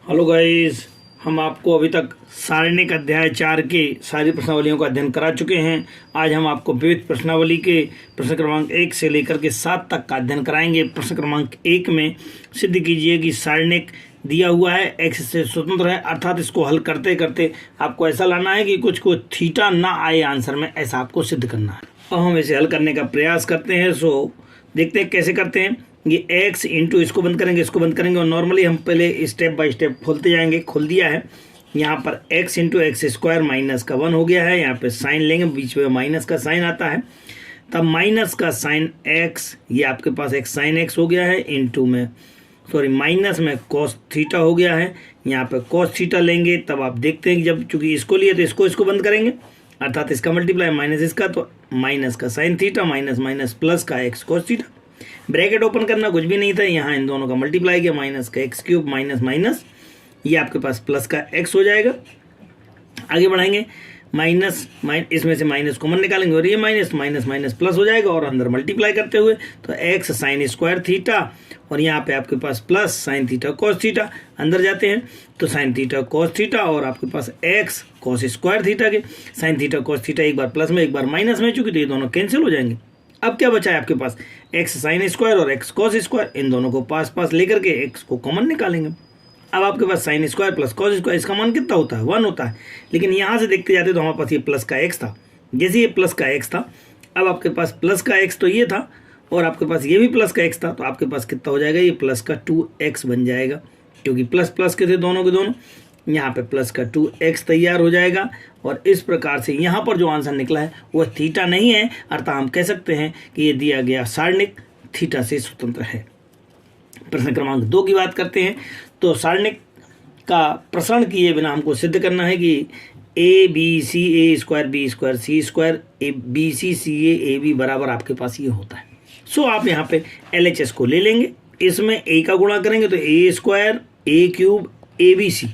Hello guys, हम आपको अभी तक सारणिक अध्याय 4 के सारी प्रश्नावलियों का अध्ययन करा चुके हैं। आज हम आपको विविध प्रश्नावली के प्रश्न क्रमांक 1 से लेकर के 7 तक का अध्ययन कराएंगे। प्रश्न क्रमांक 1 में सिद्ध कीजिए कि सारणिक दिया हुआ है x से स्वतंत्र है, अर्थात इसको हल करते करते आपको ऐसा लाना है कि कुछ को थीटा ना आए आंसर में, ऐसा आपको सिद्ध करना है। अब हम इसे हल करने का प्रयास करते हैं। सो देखते हैं कैसे करते हैं। ये x इंटू इसको बंद करेंगे और नॉर्मली हम पहले स्टेप बाय स्टेप खोलते जाएंगे। खोल दिया है। यहाँ पर x into x square minus का 1 हो गया है। यहाँ पे साइन लेंगे, बीच में माइनस का साइन आता है, तब माइनस का साइन x, ये आपके पास एक साइन x हो गया है, इंटू में माइनस में कॉस थीटा हो गया है। यहाँ पे कॉस थीटा लेंगे, तब आप देखते हैं कि जब चूंकि इसको लिए तो इसको बंद करेंगे, अर्थात इसका मल्टीप्लाई माइनस इसका, तो माइनस का sine theta minus minus plus का x cos theta. Bracket open करना कुछ भी नहीं था, यहाँ इन दोनों का मल्टीप्लाई किया, माइनस का एक्स क्यूब माइनस माइनस, ये आपके पास प्लस का एक्स हो जाएगा। आगे बढ़ाएंगे, इसमें से माइनस कॉमन निकालेंगे और ये माइनस माइनस माइनस प्लस हो जाएगा, और अंदर मल्टीप्लाई करते हुए तो एक्स साइन स्क्वायर थीटा, और यहाँ पे आपके पास plus sine theta cos theta. अंदर जाते हैं तो साइन थीटा कॉस थीटा और आपके पास एक्स कॉस स्क्वायर थीटा के साइन थीटा कॉस थीटा, एक बार प्लस में एक बार माइनस में, चूंकि तो ये दोनों कैंसिल हो जाएंगे। अब क्या बचा है आपके पास, एक्स साइन स्क्वायर और एक्स कॉस स्क्वायर, इन दोनों को पास पास लेकर के एक्स को कॉमन निकालेंगे। अब आपके पास sine square plus cos square, इसका मान कितना होता है, 1 होता है। लेकिन यहाँ से देखते जाते तो हमारे पास ये प्लस का एक्स था, जैसे ये प्लस का एक्स था, अब आपके पास प्लस का एक्स तो ये था और आपके पास ये भी प्लस का एक्स था, तो आपके पास कितना हो जाएगा, ये प्लस का 2x बन जाएगा, क्योंकि प्लस प्लस के थे दोनों के दोनों। यहाँ पे प्लस का 2x तैयार हो जाएगा, और इस प्रकार से यहाँ पर जो आंसर निकला है वह थीटा नहीं है, अर्थात हम कह सकते हैं कि ये दिया गया सारणिक थीटा से स्वतंत्र है। प्रश्न क्रमांक 2 की बात करते हैं। तो सारणिक का प्रसरण किए बिना हमको सिद्ध करना है कि A B C A square B square C square A B C C A B बराबर आपके पास ये होता है। सो आप यहाँ पे LHS को ले लेंगे, इसमें a का गुणा करेंगे तो A square A cube A B C,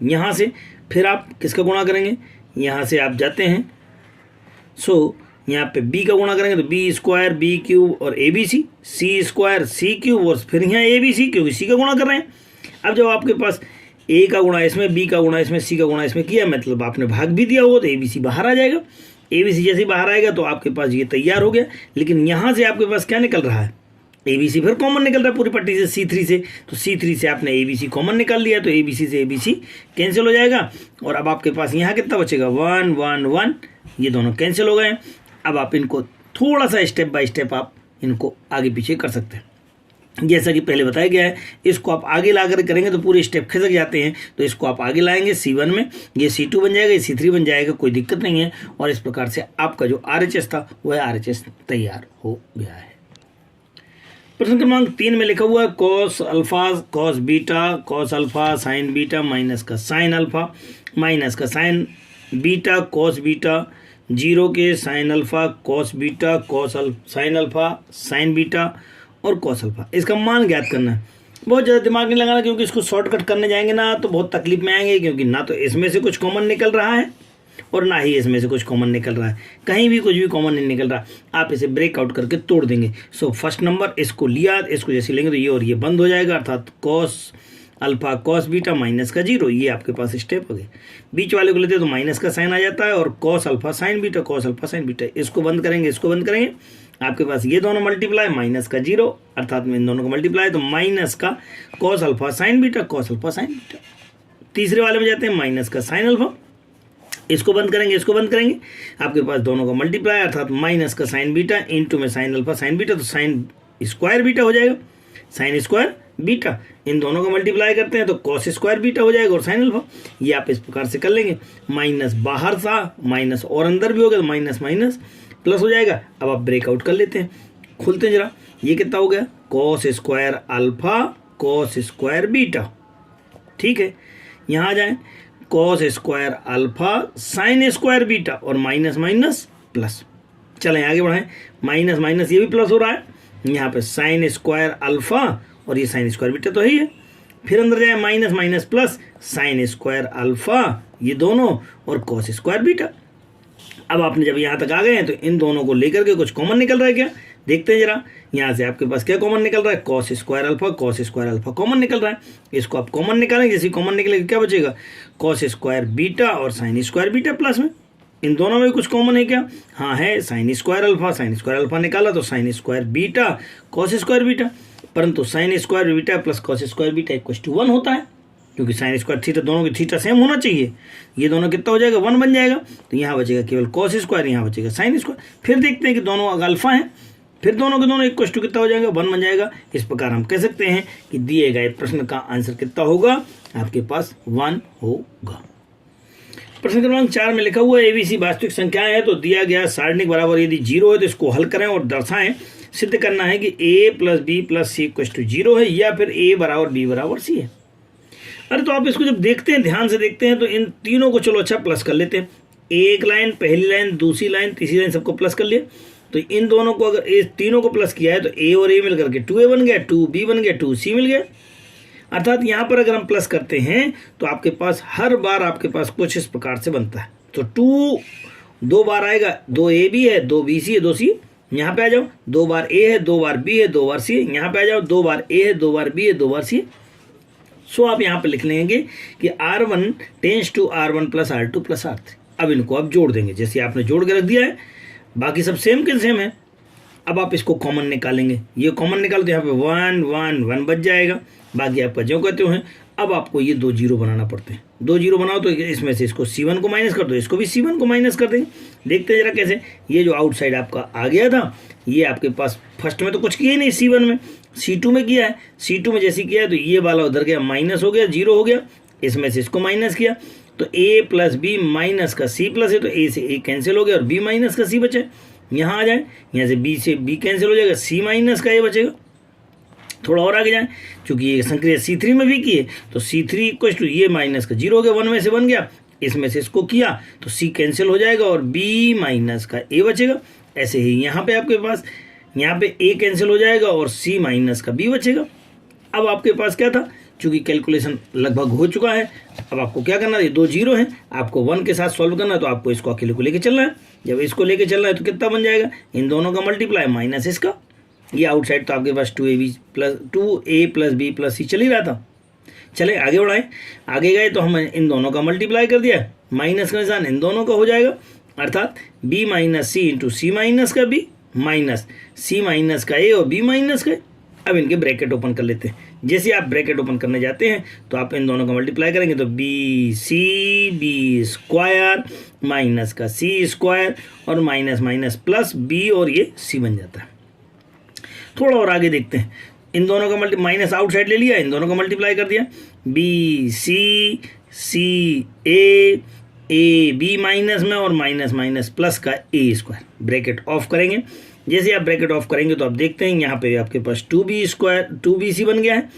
यहाँ से फिर आप किसका गुणा करेंगे, यहाँ से आप जाते हैं, सो यहाँ पे b का गुणा करेंगे तो बी स्क्वायर बी क्यूब और A B C, C square C cube और फिर यहाँ ए बी सी, क्योंकि सी का गुणा कर रहे हैं। अब जब आपके पास a का गुणा इसमें, b का गुणा इसमें, c का गुणा इसमें किया, मतलब आपने भाग भी दिया होगा, तो ए बी सी बाहर आ जाएगा। ए बी सी जैसे बाहर आएगा तो आपके पास ये तैयार हो गया। लेकिन यहाँ से आपके पास क्या निकल रहा है, ए बी सी फिर कॉमन निकल रहा है पूरी पट्टी से C3 से, तो C3 से आपने ए बी सी कॉमन निकाल लिया, तो ए बी सी से ए बी सी कैंसिल हो जाएगा, और अब आपके पास यहाँ कितना बचेगा, 1 1 1, ये दोनों कैंसिल हो गए। अब आप इनको थोड़ा सा स्टेप बाय स्टेप आप इनको आगे पीछे कर सकते हैं, जैसा कि पहले बताया गया है। इसको आप आगे ला कर करेंगे तो पूरे स्टेप खिसक जाते हैं, तो इसको आप आगे लाएंगे C1 में, ये C2 बन जाएगा, ये C3 बन जाएगा, कोई दिक्कत नहीं है। और इस प्रकार से आपका जो RHS था वह RHS तैयार हो गया है। प्रश्न क्रमांक 3 में लिखा हुआ है cos alpha cos beta cos alpha sign beta minus का साइन अल्फा माइनस का साइन बीटा कॉस बीटा, 0 के sine alpha cos beta cos sine alpha sign beta और कॉस अल्फा। इसका मान ज्ञात करना है। बहुत ज़्यादा दिमाग नहीं लगाना, क्योंकि इसको शॉर्टकट करने जाएंगे ना तो बहुत तकलीफ में आएंगे, क्योंकि ना तो इसमें से कुछ कॉमन निकल रहा है और ना ही इसमें से कुछ कॉमन निकल रहा है, कहीं भी कुछ भी कॉमन नहीं निकल रहा। आप इसे ब्रेकआउट करके तोड़ देंगे। सो फर्स्ट नंबर इसको लिया, इसको जैसे लेंगे तो ये और ये बंद हो जाएगा, अर्थात cos alpha cos beta minus का 0, ये आपके पास स्टेप हो गए। बीच वाले को लेते तो माइनस का साइन आ जाता है, और cos alpha sign beta cos alpha sign beta, इसको बंद करेंगे इसको बंद करेंगे, आपके पास ये दोनों मल्टीप्लाई माइनस का 0, अर्थात में इन दोनों को मल्टीप्लाई, तो माइनस का cos alpha sign beta cos alpha sign beta. तीसरे वाले में जाते हैं माइनस का साइन अल्फा, इसको बंद करेंगे इसको बंद करेंगे, आपके पास दोनों का मल्टीप्लाई, अर्थात माइनस का साइन बीटा इंटू में साइन अल्फा साइन बीटा, तो साइन स्क्वायर बीटा हो जाएगा, साइन स्क्वायर बीटा, इन दोनों का मल्टीप्लाई करते हैं तो कॉस स्क्वायर बीटा हो जाएगा और साइन अल्फा। ये आप इस प्रकार से कर लेंगे, माइनस बाहर था, माइनस और अंदर भी हो गया, तो माइनस माइनस प्लस हो जाएगा। अब आप ब्रेकआउट कर लेते हैं, खोलते हैं जरा, ये कितना हो गया, cos square alpha cos square beta, ठीक है। यहाँ आ जाए, cos square alpha sign square beta और माइनस माइनस प्लस, चलें आगे बढ़ाएं, माइनस माइनस ये भी प्लस हो रहा है, यहाँ पे साइन स्क्वायर अल्फा और ये साइन स्क्वायर बीटा तो है ही है। फिर अंदर जाए, minus minus plus sine square alpha, ये दोनों और कॉस स्क्वायर बीटा। अब आपने जब यहाँ तक आ गए हैं तो इन दोनों को लेकर के कुछ कॉमन निकल रहा है क्या, देखते हैं जरा, यहाँ से आपके पास क्या कॉमन निकल रहा है, कॉस स्क्वायर अल्फा कॉमन निकल रहा है। इसको आप कॉमन निकालेंगे, जैसे कॉमन निकलेगा क्या बचेगा, कॉस स्क्वायर बीटा और साइन स्क्वायर बीटा प्लस में इन दोनों में कुछ कॉमन है क्या, हाँ है, साइन स्क्वायर अल्फा निकाला तो sine square beta cos square beta, परंतु sine square beta plus cos square beta equal to 1 होता है, क्योंकि साइन स्क्वायर थीटा दोनों की थीटा सेम होना चाहिए। ये दोनों कितना हो जाएगा, 1 बन जाएगा। तो यहाँ बचेगा केवल कॉस स्क्वायर, यहाँ बचेगा साइन स्क्वायर। फिर देखते हैं कि दोनों अल्फा हैं, फिर दोनों के दोनों इक्वल टू कितना हो जाएगा, 1 बन जाएगा। इस प्रकार हम कह सकते हैं कि दिए गए प्रश्न का आंसर कितना होगा, आपके पास 1 होगा। प्रश्न क्रमांक 4 में लिखा हुआ है ABC वास्तविक संख्याएं है, तो दिया गया सारणिक बराबर यदि 0 है तो इसको हल करें और दर्शाएं। सिद्ध करना है कि A + B + C = 0 है या फिर A = B = C है। अरे तो आप इसको जब देखते हैं, ध्यान से देखते हैं, तो इन तीनों को चलो अच्छा प्लस कर लेते हैं। एक लाइन, पहली लाइन, दूसरी लाइन, तीसरी लाइन, सबको प्लस कर लिया। तो इन दोनों को अगर इस तीनों को प्लस किया है तो A और A मिलकर के 2A बन गया, 2B बन गया, 2C मिल गया। अर्थात यहाँ पर अगर हम प्लस करते हैं तो आपके पास हर बार आपके पास कुछ इस प्रकार से बनता है। तो 2 2 बार आएगा, 2AB है, 2BC है, 2C। यहाँ पे आ जाओ, 2 बार A है, 2 बार B है, 2 बार C है। यहाँ पे आ जाओ, 2 बार A है, 2 बार B है, 2 बार C है। सो आप यहाँ पे लिख लेंगे कि R1 tends to R1 + R2 + R3। अब इनको आप जोड़ देंगे, जैसे आपने जोड़ के रख दिया है, बाकी सब सेम के सेम है। अब आप इसको कॉमन निकालेंगे, ये कॉमन निकालो तो यहाँ पे 1 1 1 बच जाएगा, बाकी आपका जो कहते हैं। अब आपको ये 2 जीरो बनाना पड़ते हैं, 2 जीरो बनाओ तो इसमें से इसको C1 को माइनस कर दो, इसको भी C1 को माइनस कर देंगे। देखते हैं जरा कैसे। ये जो आउटसाइड आपका आ गया था, ये आपके पास फर्स्ट में तो कुछ किया ही नहीं, C1 में, C2 में किया है। C2 में जैसे किया है तो ये वाला उधर गया, माइनस हो गया, 0 हो गया, इसमें से इसको माइनस किया तो A + B - का C प्लस है, तो A से A कैंसिल हो गया और B - का C बचे। यहाँ आ जाए, यहाँ से B से B कैंसिल हो जाएगा, C - का A बचेगा। थोड़ा और आगे जाएं, चूंकि ये संक्रिया C3 में भी की है तो C3 = ये माइनस का 0 हो गया, 1 में से बन गया, इसमें से इसको किया तो C कैंसिल हो जाएगा और B - का A बचेगा। ऐसे ही यहाँ पे आपके पास, यहाँ पे A कैंसिल हो जाएगा और C - का B बचेगा। अब आपके पास क्या था, चूंकि कैलकुलेशन लगभग हो चुका है, अब आपको क्या करना है, ये 2 जीरो हैं, आपको 1 के साथ सॉल्व करना है, तो आपको इसको अकेले को लेके चलना है। जब इसको लेके चलना है तो कितना बन जाएगा, इन दोनों का मल्टीप्लाई माइनस इसका, ये आउटसाइड तो आपके पास 2A + B + C चल ही रहा था। चले आगे बढ़ाएं, आगे गए तो हम इन दोनों का मल्टीप्लाई कर दिया, माइनस का निशान इन दोनों का हो जाएगा, अर्थात B - C × C - का B माइनस C - का A और B - का। अब इनके ब्रैकेट ओपन कर लेते हैं। जैसे आप ब्रैकेट ओपन करने जाते हैं तो आप इन दोनों का मल्टीप्लाई करेंगे तो B² माइनस का C² और माइनस प्लस B और ये C बन जाता है। थोड़ा और आगे देखते हैं, इन दोनों का माइनस आउटसाइड ले लिया, इन दोनों का मल्टीप्लाई कर दिया, A B माइनस में और माइनस प्लस का A²। ब्रैकेट ऑफ करेंगे, जैसे आप ब्रैकेट ऑफ करेंगे तो आप देखते हैं यहाँ पे आपके पास 2BC बन गया है,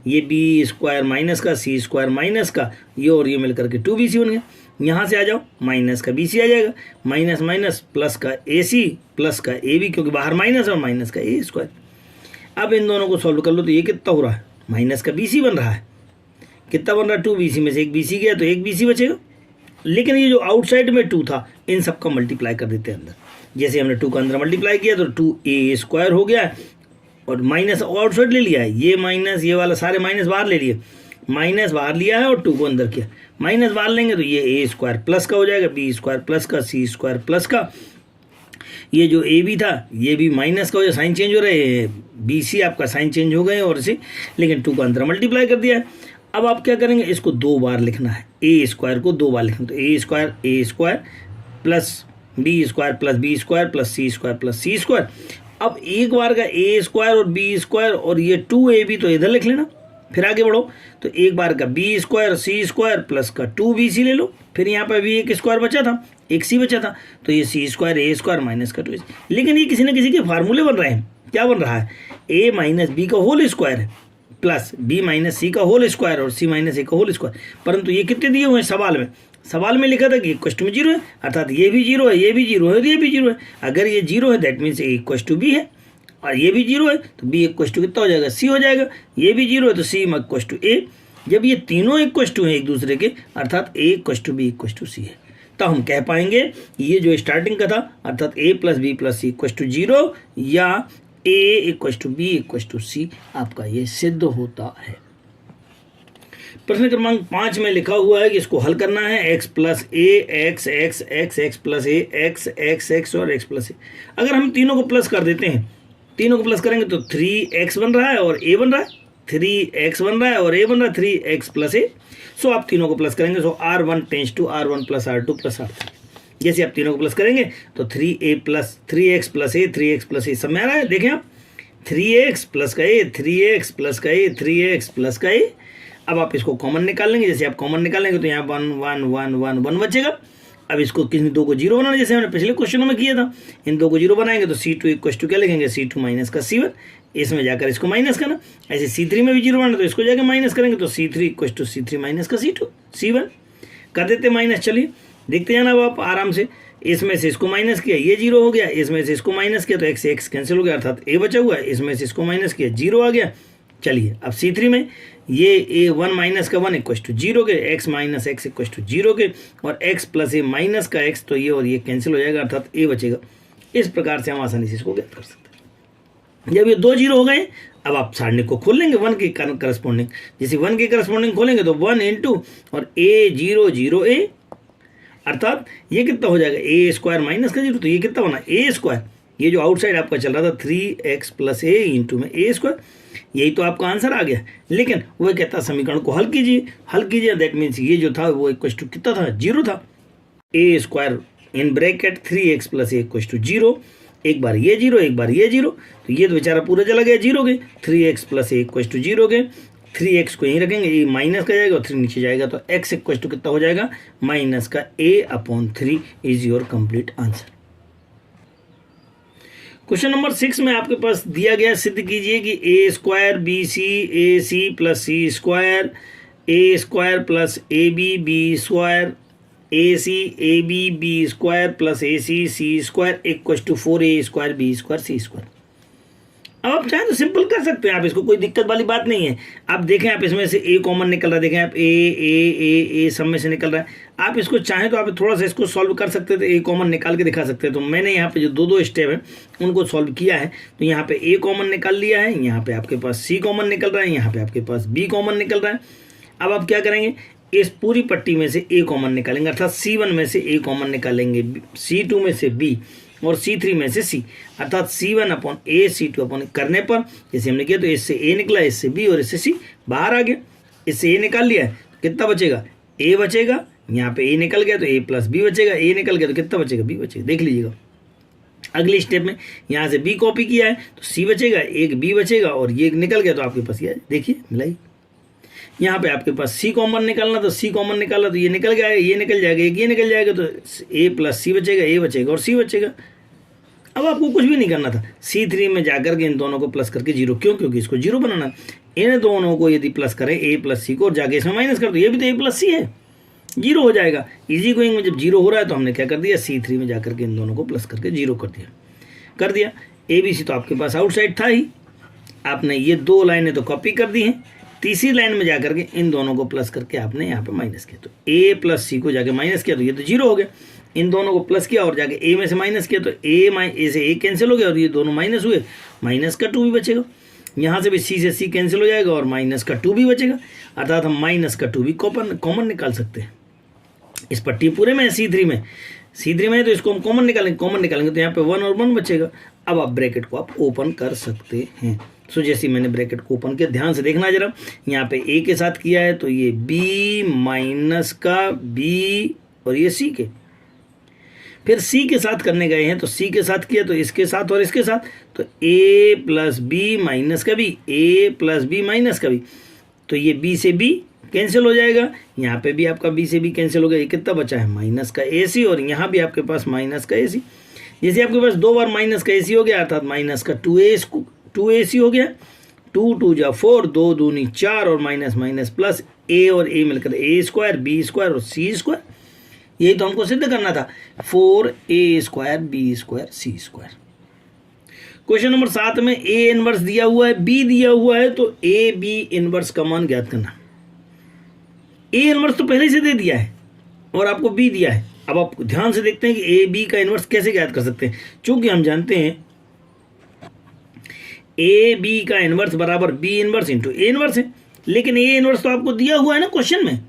ये B² माइनस का C² माइनस का ये और ये मिलकर के 2BC बन गया। यहाँ से आ जाओ, माइनस का BC आ जाएगा, माइनस प्लस का AC प्लस का AB, क्योंकि बाहर माइनस और माइनस का A²। अब इन दोनों को सॉल्व कर लो तो ये कितना हो रहा है, माइनस का BC बन रहा है, कितना बन रहा है, 2BC में से एक BC गया तो एक BC बचेगा। लेकिन ये जो आउटसाइड में 2 था, इन सब का मल्टीप्लाई कर देते हैं अंदर। जैसे हमने 2 का अंदर मल्टीप्लाई किया तो 2A² हो गया और माइनस आउटसाइड ले लिया है, ये माइनस ये वाला सारे माइनस बाहर ले लिए, माइनस बाहर लिया है और 2 को अंदर किया, माइनस बाहर लेंगे तो ये A² प्लस का हो जाएगा, B² प्लस का, C² प्लस का, ये जो AB था ये भी माइनस का हो जाए, साइन चेंज हो रहे हैं, BC आपका साइन चेंज हो गए और इसे, लेकिन 2 का अंदर मल्टीप्लाई कर दिया है। अब आप क्या करेंगे, इसको 2 बार लिखना है, A² को 2 बार लिखना, तो A² plus B² plus B² plus C² plus C²। अब एक बार का A² और B² और ये 2AB तो इधर लिख लेना, फिर आगे बढ़ो तो एक बार का B² C² प्लस का 2BC ले लो, फिर यहाँ पर भी एक स्क्वायर बचा था, एक C बचा था, तो ये C² A² माइनस का 2AC। लेकिन ये किसी न किसी के फार्मूले बन रहे हैं, क्या बन रहा है, A - B का होल स्क्वायर है प्लस B - C का होल स्क्वायर और C - A का होल स्क्वायर। परंतु ये कितने दिए हुए हैं सवाल में लिखा था कि इक्वल में 0 है, अर्थात ये भी 0 है, ये भी 0 है और ये भी 0 है। अगर ये 0 है that means A equal B है, और ये भी 0 है तो B इक्वल कितना हो जाएगा, C हो जाएगा। ये भी 0 है तो C इक्वल A। जब ये तीनों इक्वल है एक दूसरे के, अर्थात A equal B equal C है। तब हम कह पाएंगे ये जो स्टार्टिंग का था अर्थात a plus B plus C equal to 0 या a equal to B equal to C आपका ये सिद्ध होता है। प्रश्न क्रमांक 5 में लिखा हुआ है कि इसको हल करना है x plus A X X X X plus A X X X और x प्लस ए। अगर हम तीनों को प्लस कर देते हैं, तीनों को प्लस करेंगे तो 3x बन रहा है और a बन रहा है, 3x बन रहा है और a बन रहा है, 3x प्लस ए। सो आप तीनों को प्लस करेंगे so r1 tends to r1 plus r2 plus r3। जैसे आप तीनों को प्लस करेंगे तो 3x प्लस ए 3x प्लस ए सब में आ रहा है। देखें आप 3x प्लस का ए 3x प्लस का ए 3x प्लस का ए। अब आप इसको कॉमन निकाल लेंगे। जैसे आप कॉमन निकालेंगे तो यहाँ 1 1 1 1 1 बचेगा। अब इसको किसी दो को जीरो बनाना, जैसे हमने पिछले क्वेश्चनों में किया था। इन दो को जीरो बनाएंगे तो C2 इक्वल टू क्या लिखेंगे, C2 माइनस का C1, इसमें जाकर इसको माइनस करना। ऐसे C3 में भी जीरो बनाना तो इसको जाकर माइनस करेंगे तो C3 equal to C3 minus का C2 C1 कर देते माइनस। चलिए देखते जाना अब आप आराम से। इसमें से इसको माइनस किया ये जीरो हो गया, इसमें से इसको माइनस किया तो x से x कैंसिल हो गया अर्थात a बचा हुआ है। इसमें से इसको माइनस किया जीरो आ गया। चलिए अब C3 में ये a 1 माइनस का 1 इक्वल टू 0 के, x minus X equal to 0 के और x प्लस ए माइनस का x, तो ये और ये कैंसिल हो जाएगा अर्थात a बचेगा। इस प्रकार से हम आसानी से इसको ज्ञात कर सकते हैं। जब ये दो जीरो हो गए अब आप सारणी को खोल लेंगे 1 के करस्पॉन्डिंग। जैसे 1 के करस्पॉन्डिंग खोलेंगे तो 1 इंटू और a 0 0 a अर्थात ये कितना हो जाएगा a स्क्वायर माइनस का 0, तो ये कितना बना a स्क्वायर। ये जो आउटसाइड आपका चल रहा था 3x प्लस ए इंटू में a स्क्वायर, यही तो आपका आंसर आ गया। लेकिन वह कहता समीकरण को हल कीजिए दैट मीन्स ये जो था वो इक्वल टू कितना था, 0 था। a square in bracket 3x plus A equal to 0, एक बार ये 0 एक बार ये 0, तो ये तो बेचारा पूरा चला गया 0 के। 3x plus A equal to 0 के, 3x को यहीं रखेंगे, ये माइनस का जाएगा और 3 नीचे जाएगा तो x इक्वल टू कितना हो जाएगा, माइनस का a/3 is your complete answer. Question number 6 में आपके पास दिया गया, सिद्ध कीजिए कि a square B C A C plus C square A square plus A B square A C A B square plus A C square equal to 4a square B square C square. अब आप चाहें तो simple कर सकते हैं आप इसको, कोई दिक्कत वाली बात नहीं है। आप देखें आप इसमें से a कॉमन निकल रहा है, देखें आप a सब में से निकल रहा है। आप इसको चाहें तो आप थोड़ा सा इसको सॉल्व कर सकते थे, a कॉमन निकाल के दिखा सकते हैं। तो मैंने यहाँ पे जो दो स्टेप है उनको सॉल्व किया है। तो यहाँ पे a कॉमन निकाल लिया है, यहाँ पे आपके पास c कॉमन निकल रहा है, यहाँ पे आपके पास b कॉमन निकल रहा है। अब आप क्या करेंगे, इस पूरी पट्टी में से a कॉमन निकालेंगे अर्थात C1 में से a कॉमन निकालेंगे, C2 में से b और C3 में से C अर्थात C1 upon a C2 upon करने पर जैसे हमने किया तो इससे a निकला, इससे b और इससे C बाहर आ गया। इससे a निकाल लिया है कितना बचेगा, a बचेगा। यहाँ पे a निकल गया तो a प्लस b बचेगा, a निकल गया तो कितना बचेगा, b बचेगा। देख लीजिएगा अगले स्टेप में यहाँ से b कॉपी किया है तो c बचेगा, एक b बचेगा और ये निकल गया तो आपके पास ये देखिए मिलाई। यहाँ पे आपके पास c कॉमन निकालना तो c कॉमन निकाला तो ये निकल गया, ये निकल जाएगा, एक ये निकल जाएगा तो a प्लस c बचेगा, a बचेगा और c बचेगा। अब आपको कुछ भी नहीं करना था, C3 में जाकर के इन दोनों को प्लस करके 0, क्योंकि इसको 0 बनाना। इन दोनों को यदि प्लस करें a प्लस c को और जाके इसमें माइनस कर दो, ये भी तो a प्लस c है, 0 हो जाएगा। इजी गोइंग में जब 0 हो रहा है तो हमने क्या कर दिया, C3 में जाकर के इन दोनों को प्लस करके 0 कर दिया। a b c तो आपके पास आउटसाइड था ही, आपने ये दो लाइनें तो कॉपी कर दी हैं। तीसरी लाइन में जाकर के इन दोनों को प्लस करके आपने यहाँ पे माइनस किया तो a प्लस सी को जाके माइनस किया तो ये तो 0 हो गया। इन दोनों को प्लस किया और जाके a में से माइनस किया तो a से a कैंसिल हो गया और ये दोनों माइनस हुए, माइनस का 2 भी बचेगा। यहाँ से भी c से c कैंसिल हो जाएगा और माइनस का 2 भी बचेगा अर्थात हम माइनस का 2 भी कॉमन निकाल सकते हैं। इस पट्टी पूरे में C3 में है तो इसको हम कॉमन निकालेंगे तो यहाँ पे 1 और 1 बचेगा। अब आप ब्रैकेट को आप ओपन कर सकते हैं। सो जैसे मैंने ब्रैकेट को ओपन किया, ध्यान से देखना जरा, यहाँ पे a के साथ किया है तो ये b माइनस का b और ये c के, फिर c के साथ करने गए हैं तो c के साथ किया तो इसके साथ और इसके साथ तो a प्लस बी माइनस का b, a plus B minus का b, तो ये b से b कैंसिल हो जाएगा। यहाँ पे भी आपका b से b कैंसिल हो गया, ये कितना बचा है माइनस का ac और यहाँ भी आपके पास माइनस का ac। जैसे आपके पास 2 बार माइनस का ac हो गया अर्थात माइनस का 2ac हो गया, 2 2 जा 4, 2 दूनी 4 और माइनस माइनस प्लस a और a मिलकर a स्क्वायर b स्क्वायर और c स्क्वायर। यही तो हमको सिद्ध करना था, 4a square b square c square. Question number 7 में a इनवर्स दिया हुआ है, b दिया हुआ है तो a b इनवर्स का मान ज्ञात करना। a इनवर्स तो पहले से दे दिया है और आपको b दिया है। अब आप ध्यान से देखते हैं कि ए बी का इन्वर्स कैसे ज्ञात कर सकते हैं। चूंकि हम जानते हैं ए बी का इन्वर्स बराबर B inverse into A inverse है, लेकिन ए इन्वर्स तो आपको दिया हुआ है ना क्वेश्चन में।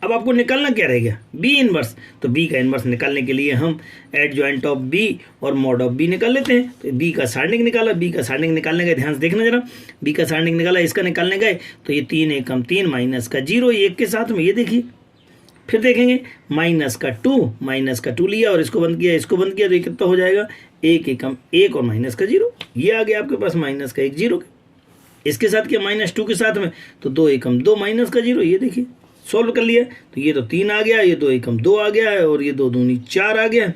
अब आपको निकालना क्या रह गया, बी इन्वर्स। तो बी का इन्वर्स निकालने के लिए हम एडजॉइंट ऑफ बी और मॉड ऑफ बी निकाल लेते हैं। तो बी का सारणिक निकाला, बी का सारणिक निकालने गए, ध्यान से देखना जरा, बी का सारणिक निकाला, इसका निकालने गए तो ये 3 एकम 3 माइनस का 0 1 के साथ में, ये देखिए। फिर देखेंगे माइनस का 2 लिया और इसको बंद किया, इसको बंद किया, तो ये कितना हो जाएगा 1 एकम 1 और माइनस का 0, ये आ गया आपके पास माइनस का 1 0। इसके साथ किया -2 के साथ में, तो 2 एकम 2 माइनस का 0, ये देखिए सॉल्व कर लिया। तो ये तो 3 आ गया, ये 2 एकम 2 आ गया है, और ये 2 दूनी 4 आ गया,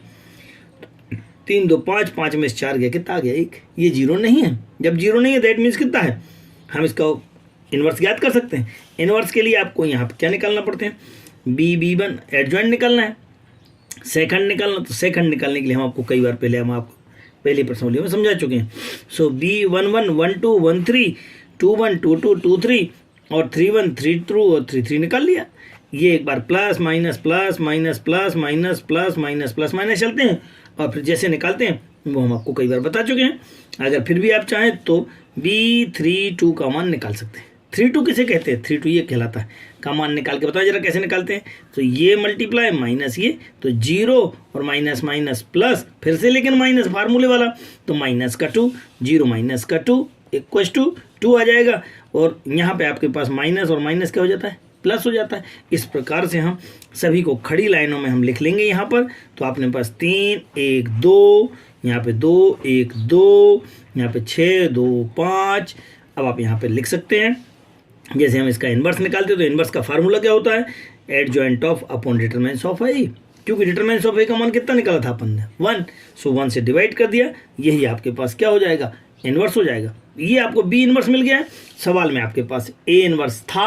3 2 5, 5 में से 4 गया, कितना आ गया 1। ये 0 नहीं है, जब 0 नहीं है दैट मीन्स कितना है, हम इसका इन्वर्स ज्ञात कर सकते हैं। इन्वर्स के लिए आपको यहाँ पर क्या निकालना पड़ते हैं, B1 एडजॉइंट निकालना है, सेकंड निकालना। तो सेकंड निकालने के लिए हम आपको कई बार पहले हम आपको पहली प्रश्नावली में समझा चुके हैं। सो B11 1 2 1 3 2 1 2 2 2 3 और 3 1 3 2 और 3 3 निकाल लिया। ये एक बार plus minus plus minus plus minus plus minus plus minus चलते हैं, और फिर जैसे निकालते हैं वो हम आपको कई बार बता चुके हैं। अगर फिर भी आप चाहें तो B32 का मान निकाल सकते हैं। 32 किसे कहते हैं, 32 ये कहलाता है, का मान निकाल के बताओ जरा कैसे निकालते हैं। तो ये मल्टीप्लाई माइनस ये, तो 0 और माइनस माइनस प्लस, फिर से लेकिन माइनस फार्मूले वाला, तो माइनस का 2 0 माइनस का 2 इक्वल्स टू 2 आ जाएगा, और यहाँ पे आपके पास माइनस और माइनस क्या हो जाता है, प्लस हो जाता है। इस प्रकार से हम सभी को खड़ी लाइनों में हम लिख लेंगे यहाँ पर। तो आपने पास 3 1 2, यहाँ पे 2 1 2, यहाँ पे 6 2 5। अब आप यहाँ पे लिख सकते हैं, जैसे हम इसका इन्वर्स निकालते हैं तो इन्वर्स का फार्मूला क्या होता है, adjoint of upon determinant of A. क्योंकि डिटरमिनेंट ऑफ ए का मान कितना निकाला था अपन ने 1, सो 1 से डिवाइड कर दिया, यही आपके पास क्या हो जाएगा, इन्वर्स हो जाएगा। ये आपको बी इन्वर्स मिल गया है, सवाल में आपके पास ए इन्वर्स था।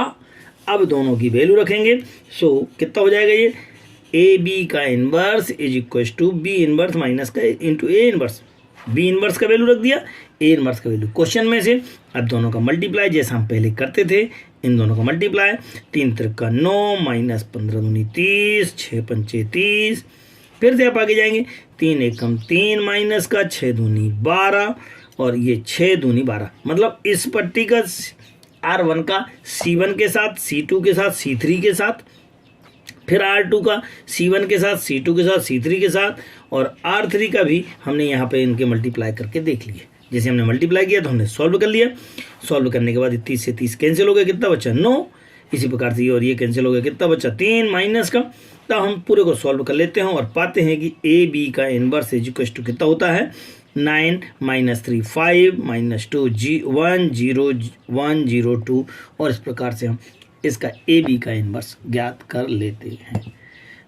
अब दोनों की वैल्यू रखेंगे, सो कितना हो जाएगा, ये ए बी का inverse is equal to B inverse minus का into A inverse. B inverse का वैल्यू रख दिया, ए इन्वर्स का वैल्यू क्वेश्चन में से। अब दोनों का मल्टीप्लाई जैसा हम पहले करते थे, इन दोनों का मल्टीप्लाई, 3 त्रिका 9 माइनस 15 दूनी 30 6 पंचे 30। फिर से आप आगे जाएंगे, 3 एकम 3 माइनस का 6 दूनी 12, और ये 6 दूनी 12, मतलब इस पट्टी का R1 का C1 के साथ, C2 के साथ, C3 के साथ, फिर R2 का C1 के साथ, C2 के साथ, C3 के साथ, और R3 का भी हमने यहाँ पे इनके मल्टीप्लाई करके देख लिए। जैसे हमने मल्टीप्लाई किया तो हमने सॉल्व कर लिया। सॉल्व करने के बाद 30 से 30 कैंसिल हो गया, कितना बचा 9। इसी प्रकार से ये और ये कैंसिल हो गया, कितना बचा 3 माइनस का। तो हम पूरे को सॉल्व कर लेते हैं और पाते हैं कि ए बी का इन्वर्स इज इक्वल टू कितना होता है, 9 -3 5 -2 1 0 1 0 2। और इस प्रकार से हम इसका ए बी का इन्वर्स ज्ञात कर लेते हैं।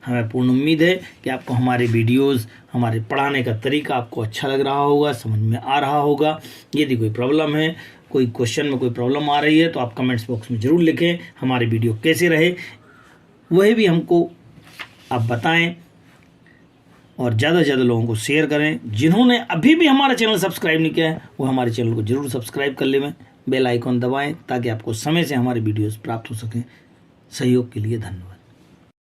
हमें पूर्ण उम्मीद है कि आपको हमारे वीडियोस, हमारे पढ़ाने का तरीका आपको अच्छा लग रहा होगा, समझ में आ रहा होगा। यदि कोई प्रॉब्लम है, कोई क्वेश्चन में कोई प्रॉब्लम आ रही है, तो आप कमेंट्स बॉक्स में ज़रूर लिखें। हमारे वीडियो कैसे रहे वह भी हमको आप बताएं, और ज़्यादा से ज़्यादा लोगों को शेयर करें। जिन्होंने अभी भी हमारा चैनल सब्सक्राइब नहीं किया है वो हमारे चैनल को जरूर सब्सक्राइब कर लें, बेल आइकॉन दबाएं, ताकि आपको समय से हमारे वीडियोस प्राप्त हो सकें। सहयोग के लिए धन्यवाद।